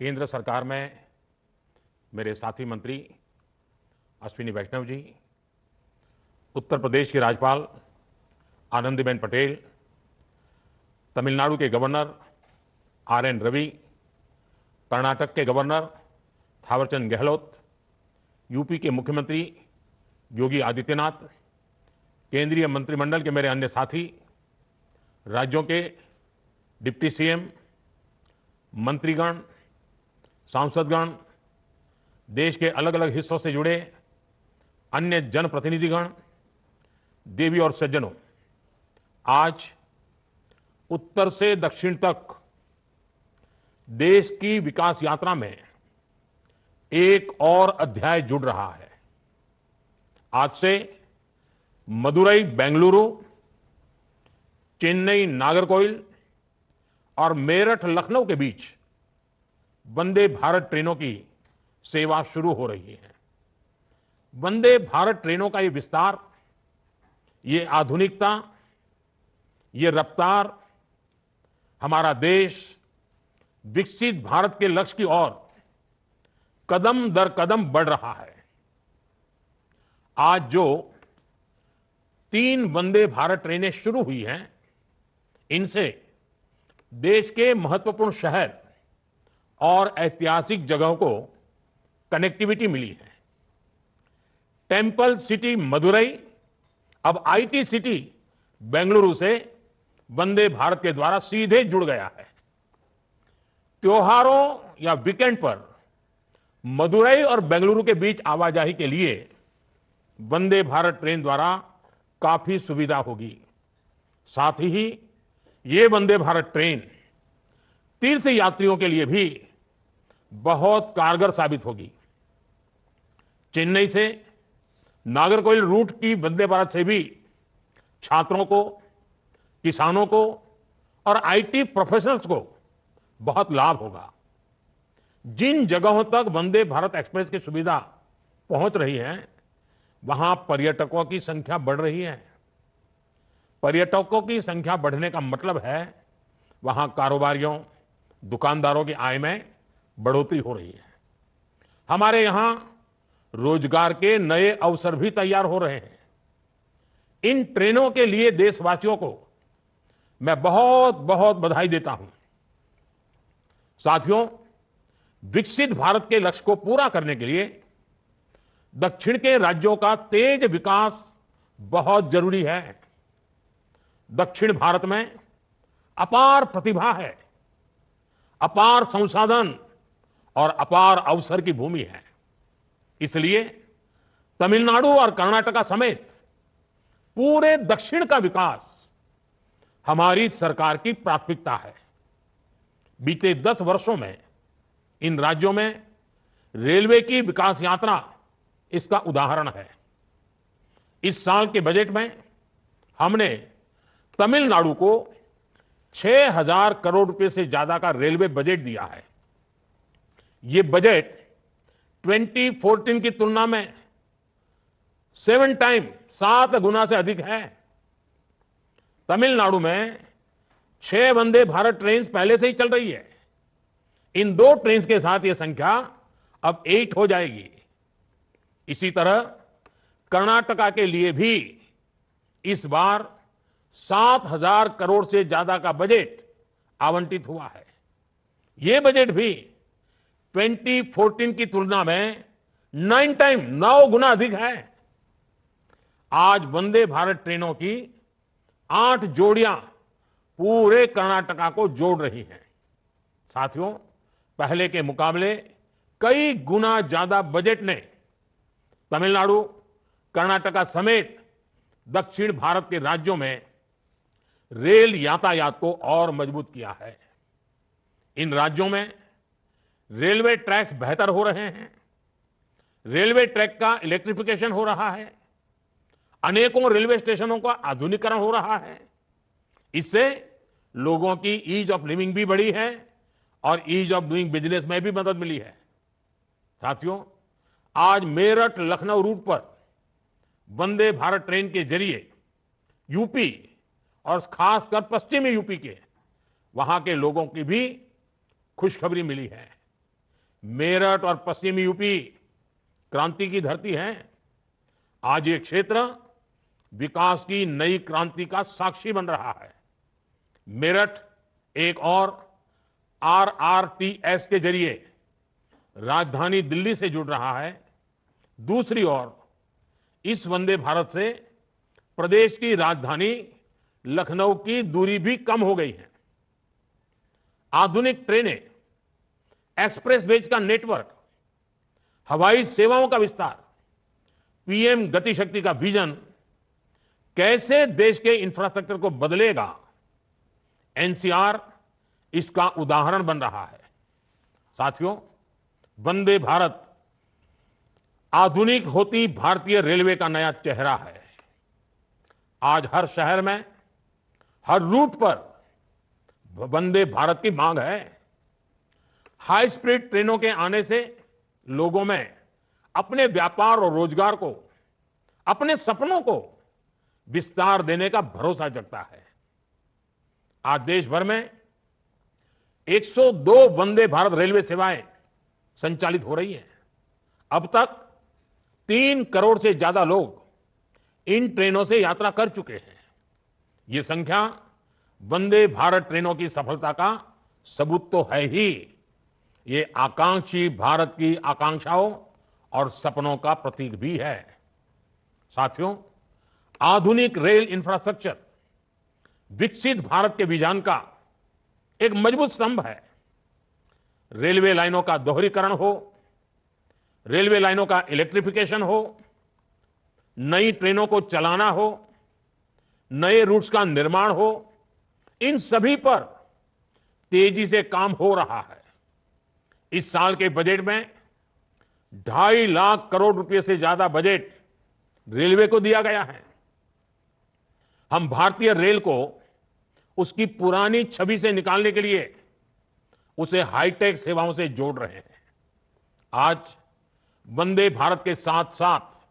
केंद्र सरकार में मेरे साथी मंत्री अश्विनी वैष्णव जी, उत्तर प्रदेश की राज्यपाल आनंदीबेन पटेल, तमिलनाडु के गवर्नर आर.एन. रवि, कर्नाटक के गवर्नर थावरचंद गहलोत, यूपी के मुख्यमंत्री योगी आदित्यनाथ, केंद्रीय मंत्रिमंडल के मेरे अन्य साथी, राज्यों के डिप्टी सीएम, मंत्रीगण, सांसदगण, देश के अलग अलग हिस्सों से जुड़े अन्य जनप्रतिनिधिगण, देवी और सज्जनों, आज उत्तर से दक्षिण तक देश की विकास यात्रा में एक और अध्याय जुड़ रहा है। आज से मदुरई बेंगलुरु, चेन्नई नागरकोइल और मेरठ लखनऊ के बीच वंदे भारत ट्रेनों की सेवा शुरू हो रही है। वंदे भारत ट्रेनों का ये विस्तार, ये आधुनिकता, ये रफ्तार हमारा देश विकसित भारत के लक्ष्य की ओर कदम दर कदम बढ़ रहा है। आज जो 3 वंदे भारत ट्रेनें शुरू हुई हैं, इनसे देश के महत्वपूर्ण शहर और ऐतिहासिक जगहों को कनेक्टिविटी मिली है। टेंपल सिटी मदुरई अब आईटी सिटी बेंगलुरु से वंदे भारत के द्वारा सीधे जुड़ गया है। त्योहारों या वीकेंड पर मदुरई और बेंगलुरु के बीच आवाजाही के लिए वंदे भारत ट्रेन द्वारा काफी सुविधा होगी। साथ ही ये वंदे भारत ट्रेन तीर्थ यात्रियों के लिए भी बहुत कारगर साबित होगी। चेन्नई से नागरकोइल रूट की वंदे भारत से भी छात्रों को, किसानों को और आईटी प्रोफेशनल्स को बहुत लाभ होगा। जिन जगहों तक वंदे भारत एक्सप्रेस की सुविधा पहुंच रही है, वहां पर्यटकों की संख्या बढ़ रही है। पर्यटकों की संख्या बढ़ने का मतलब है वहां कारोबारियों, दुकानदारों की आय में बढ़ोतरी हो रही है। हमारे यहां रोजगार के नए अवसर भी तैयार हो रहे हैं। इन ट्रेनों के लिए देशवासियों को मैं बहुत बहुत बधाई देता हूं। साथियों, विकसित भारत के लक्ष्य को पूरा करने के लिए दक्षिण के राज्यों का तेज विकास बहुत जरूरी है। दक्षिण भारत में अपार प्रतिभा है, अपार संसाधन और अपार अवसर की भूमि है। इसलिए तमिलनाडु और कर्नाटक समेत पूरे दक्षिण का विकास हमारी सरकार की प्राथमिकता है। बीते 10 वर्षों में इन राज्यों में रेलवे की विकास यात्रा इसका उदाहरण है। इस साल के बजट में हमने तमिलनाडु को 6,000 करोड़ रुपए से ज्यादा का रेलवे बजट दिया है। यह बजट 2014 की तुलना में 7 गुना से अधिक है। तमिलनाडु में 6 वंदे भारत ट्रेन पहले से ही चल रही है। इन 2 ट्रेन के साथ यह संख्या अब 8 हो जाएगी। इसी तरह कर्नाटका के लिए भी इस बार 7,000 करोड़ से ज्यादा का बजट आवंटित हुआ है। यह बजट भी 2014 की तुलना में 9 गुना अधिक है। आज वंदे भारत ट्रेनों की 8 जोड़ियां पूरे कर्नाटका को जोड़ रही हैं। साथियों, पहले के मुकाबले कई गुना ज्यादा बजट ने तमिलनाडु, कर्नाटका समेत दक्षिण भारत के राज्यों में रेल यातायात को और मजबूत किया है। इन राज्यों में रेलवे ट्रैक्स बेहतर हो रहे हैं। रेलवे ट्रैक का इलेक्ट्रिफिकेशन हो रहा है। अनेकों रेलवे स्टेशनों का आधुनिकीकरण हो रहा है। इससे लोगों की ईज ऑफ लिविंग भी बढ़ी है और ईज ऑफ डूइंग बिजनेस में भी मदद मिली है। साथियों, आज मेरठ लखनऊ रूट पर वंदे भारत ट्रेन के जरिए यूपी और खासकर पश्चिमी यूपी के वहां के लोगों की भी खुशखबरी मिली है। मेरठ और पश्चिमी यूपी क्रांति की धरती है। आज ये क्षेत्र विकास की नई क्रांति का साक्षी बन रहा है। मेरठ एक और RRTS के जरिए राजधानी दिल्ली से जुड़ रहा है। दूसरी ओर इस वंदे भारत से प्रदेश की राजधानी लखनऊ की दूरी भी कम हो गई है। आधुनिक ट्रेनें, एक्सप्रेसवेज का नेटवर्क, हवाई सेवाओं का विस्तार, पीएम गति शक्ति का विजन कैसे देश के इंफ्रास्ट्रक्चर को बदलेगा, एनसीआर इसका उदाहरण बन रहा है। साथियों, वंदे भारत आधुनिक होती भारतीय रेलवे का नया चेहरा है। आज हर शहर में, हर रूट पर वंदे भारत की मांग है। हाई स्पीड ट्रेनों के आने से लोगों में अपने व्यापार और रोजगार को, अपने सपनों को विस्तार देने का भरोसा जगता है। आज देश भर में 102 वंदे भारत रेलवे सेवाएं संचालित हो रही हैं। अब तक 3 करोड़ से ज्यादा लोग इन ट्रेनों से यात्रा कर चुके हैं। ये संख्या वंदे भारत ट्रेनों की सफलता का सबूत तो है ही, ये आकांक्षी भारत की आकांक्षाओं और सपनों का प्रतीक भी है। साथियों, आधुनिक रेल इंफ्रास्ट्रक्चर विकसित भारत के विजन का एक मजबूत स्तंभ है। रेलवे लाइनों का दोहरीकरण हो, रेलवे लाइनों का इलेक्ट्रिफिकेशन हो, नई ट्रेनों को चलाना हो, नए रूट्स का निर्माण हो, इन सभी पर तेजी से काम हो रहा है। इस साल के बजट में 2.5 लाख करोड़ रुपए से ज्यादा बजट रेलवे को दिया गया है। हम भारतीय रेल को उसकी पुरानी छवि से निकालने के लिए उसे हाईटेक सेवाओं से जोड़ रहे हैं। आज वंदे भारत के साथ साथ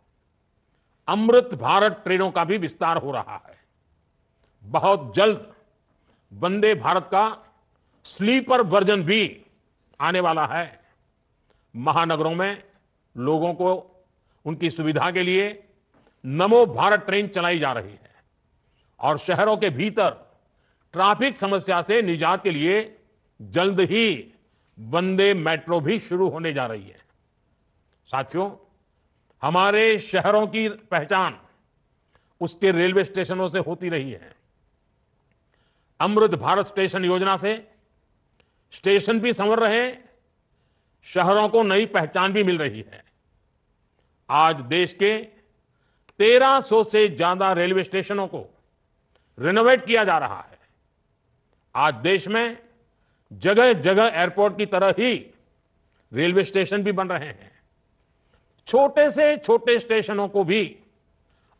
अमृत भारत ट्रेनों का भी विस्तार हो रहा है। बहुत जल्द वंदे भारत का स्लीपर वर्जन भी आने वाला है। महानगरों में लोगों को उनकी सुविधा के लिए नमो भारत ट्रेन चलाई जा रही है और शहरों के भीतर ट्रैफिक समस्या से निजात के लिए जल्द ही वंदे मेट्रो भी शुरू होने जा रही है। साथियों, हमारे शहरों की पहचान उसके रेलवे स्टेशनों से होती रही है। अमृत भारत स्टेशन योजना से स्टेशन भी संवर रहे, शहरों को नई पहचान भी मिल रही है। आज देश के 1300 से ज्यादा रेलवे स्टेशनों को रिनोवेट किया जा रहा है। आज देश में जगह जगह एयरपोर्ट की तरह ही रेलवे स्टेशन भी बन रहे हैं। छोटे से छोटे स्टेशनों को भी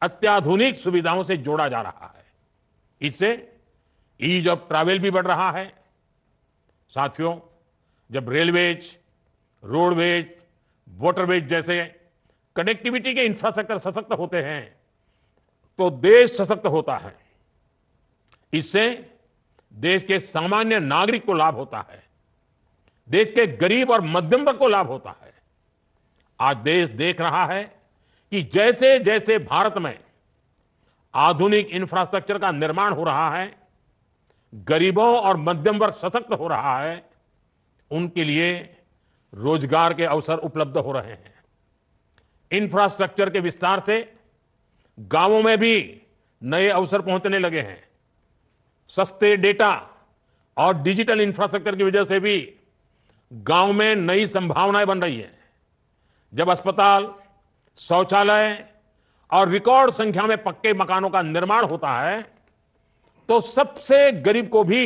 अत्याधुनिक सुविधाओं से जोड़ा जा रहा है। इससे ईज ऑफ ट्रैवल भी बढ़ रहा है। साथियों, जब रेलवेज, रोडवेज, वाटरवेज जैसे कनेक्टिविटी के इंफ्रास्ट्रक्चर सशक्त होते हैं तो देश सशक्त होता है। इससे देश के सामान्य नागरिक को लाभ होता है, देश के गरीब और मध्यम वर्ग को लाभ होता है। आज देश देख रहा है कि जैसे जैसे भारत में आधुनिक इंफ्रास्ट्रक्चर का निर्माण हो रहा है, गरीबों और मध्यम वर्ग सशक्त हो रहा है, उनके लिए रोजगार के अवसर उपलब्ध हो रहे हैं। इंफ्रास्ट्रक्चर के विस्तार से गांवों में भी नए अवसर पहुंचने लगे हैं। सस्ते डेटा और डिजिटल इंफ्रास्ट्रक्चर की वजह से भी गांव में नई संभावनाएं बन रही हैं। जब अस्पताल, शौचालय और रिकॉर्ड संख्या में पक्के मकानों का निर्माण होता है तो सबसे गरीब को भी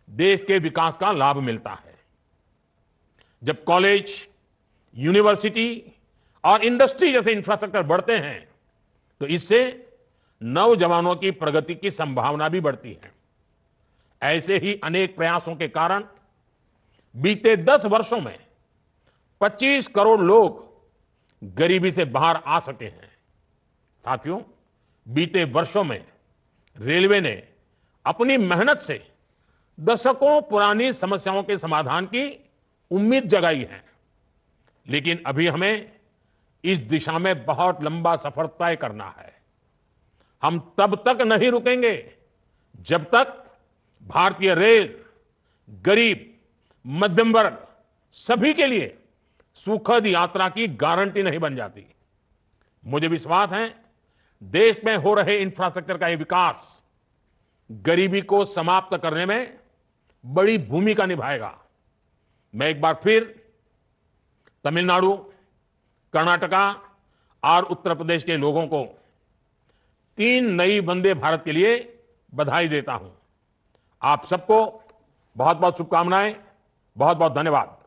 देश के विकास का लाभ मिलता है। जब कॉलेज, यूनिवर्सिटी और इंडस्ट्री जैसे इंफ्रास्ट्रक्चर बढ़ते हैं तो इससे नौजवानों की प्रगति की संभावना भी बढ़ती है। ऐसे ही अनेक प्रयासों के कारण बीते 10 वर्षों में 25 करोड़ लोग गरीबी से बाहर आ सके हैं। साथियों, बीते वर्षों में रेलवे ने अपनी मेहनत से दशकों पुरानी समस्याओं के समाधान की उम्मीद जगाई है। लेकिन अभी हमें इस दिशा में बहुत लंबा सफर तय करना है। हम तब तक नहीं रुकेंगे जब तक भारतीय रेल गरीब, मध्यम वर्ग सभी के लिए सुखद यात्रा की गारंटी नहीं बन जाती। मुझे विश्वास है देश में हो रहे इंफ्रास्ट्रक्चर का ये विकास गरीबी को समाप्त करने में बड़ी भूमिका निभाएगा। मैं एक बार फिर तमिलनाडु, कर्नाटका और उत्तर प्रदेश के लोगों को 3 नई वंदे भारत के लिए बधाई देता हूं। आप सबको बहुत बहुत शुभकामनाएं, बहुत बहुत धन्यवाद।